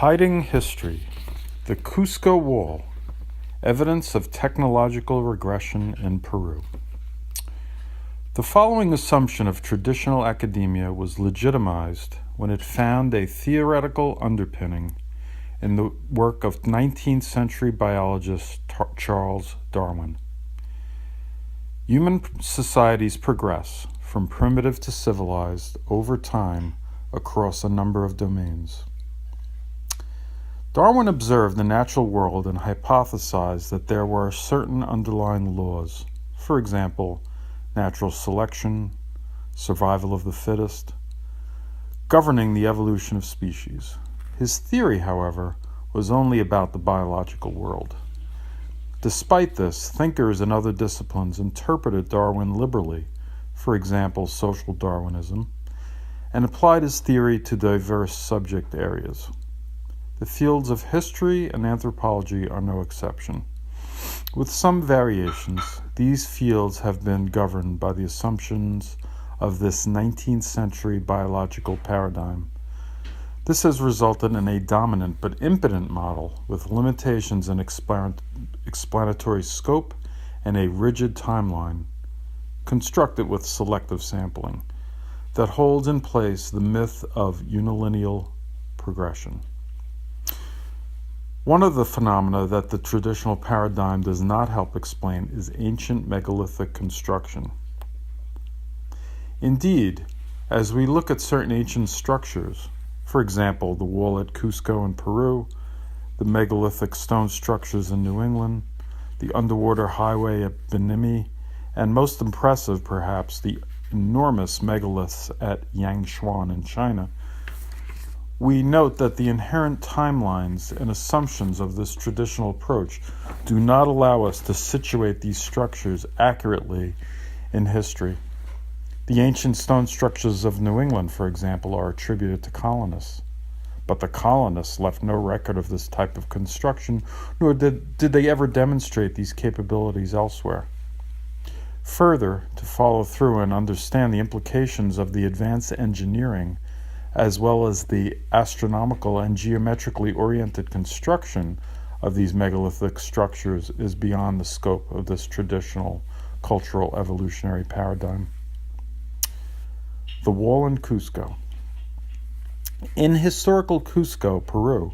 Hiding history. The Cusco Wall. Evidence of technological regression in Peru. The following assumption of traditional academia was legitimized when it found a theoretical underpinning in the work of 19th century biologist Charles Darwin. Human societies progress from primitive to civilized over time across a number of domains. Darwin observed the natural world and hypothesized that there were certain underlying laws, for example, natural selection, survival of the fittest, governing the evolution of species. His theory, however, was only about the biological world. Despite this, thinkers in other disciplines interpreted Darwin liberally, for example, social Darwinism, and applied his theory to diverse subject areas. The fields of history and anthropology are no exception. With some variations, these fields have been governed by the assumptions of this 19th century biological paradigm. This has resulted in a dominant but impotent model with limitations in explanatory scope and a rigid timeline, constructed with selective sampling, that holds in place the myth of unilineal progression. One of the phenomena that the traditional paradigm does not help explain is ancient megalithic construction. Indeed, as we look at certain ancient structures, for example, the wall at Cusco in Peru, the megalithic stone structures in New England, the underwater highway at Benimi, and most impressive, perhaps, the enormous megaliths at Yangshuan in China, we note that the inherent timelines and assumptions of this traditional approach do not allow us to situate these structures accurately in history. The ancient stone structures of New England, for example, are attributed to colonists. But the colonists left no record of this type of construction, nor did they ever demonstrate these capabilities elsewhere. Further, to follow through and understand the implications of the advanced engineering as well as the astronomical and geometrically oriented construction of these megalithic structures is beyond the scope of this traditional cultural evolutionary paradigm. The wall in Cusco. In historical Cusco, Peru,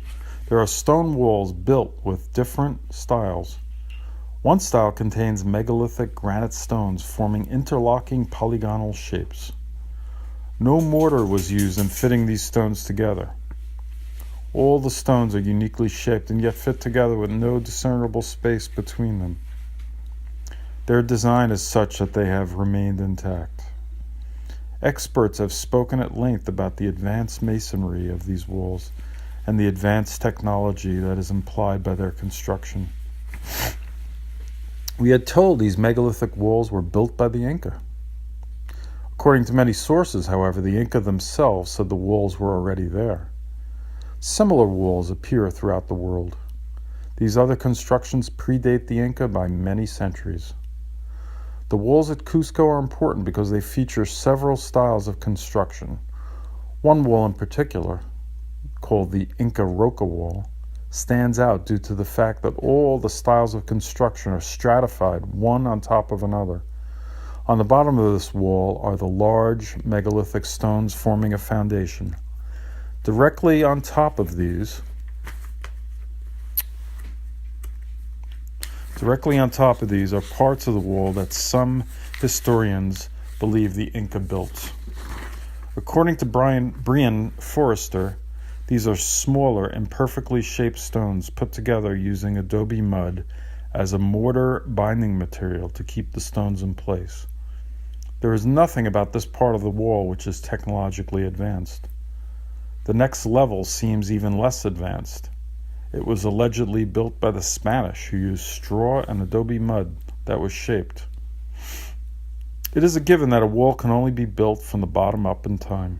there are stone walls built with different styles. One style contains megalithic granite stones forming interlocking polygonal shapes. No mortar was used in fitting these stones together. All the stones are uniquely shaped and yet fit together with no discernible space between them. Their design is such that they have remained intact. Experts have spoken at length about the advanced masonry of these walls and the advanced technology that is implied by their construction. We had told these megalithic walls were built by the Inca. According to many sources, however, the Inca themselves said the walls were already there. Similar walls appear throughout the world. These other constructions predate the Inca by many centuries. The walls at Cusco are important because they feature several styles of construction. One wall in particular, called the Inca Roca Wall, stands out due to the fact that all the styles of construction are stratified one on top of another. On the bottom of this wall are the large megalithic stones forming a foundation. Directly on top of these are parts of the wall that some historians believe the Inca built. According to Brian Forrester, these are smaller, imperfectly shaped stones put together using adobe mud as a mortar binding material to keep the stones in place. There is nothing about this part of the wall which is technologically advanced. The next level seems even less advanced. It was allegedly built by the Spanish, who used straw and adobe mud that was shaped. It is a given that a wall can only be built from the bottom up in time.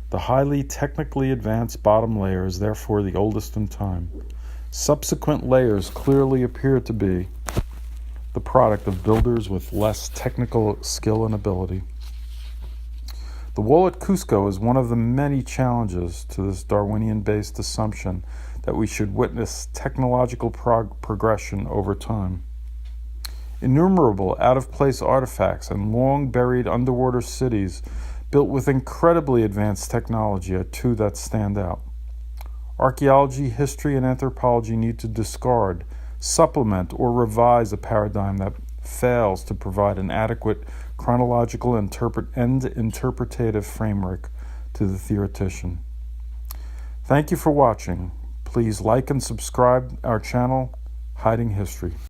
The highly technically advanced bottom layer is therefore the oldest in time. Subsequent layers clearly appear to be the product of builders with less technical skill and ability. The wall at Cusco is one of the many challenges to this Darwinian-based assumption that we should witness technological progression over time. Innumerable out-of-place artifacts and long-buried underwater cities built with incredibly advanced technology are two that stand out. Archaeology, history, and anthropology need to discard, supplement, or revise a paradigm that fails to provide an adequate chronological and interpretative framework to the theoretician. Thank you for watching. Please like and subscribe our channel, Hiding History.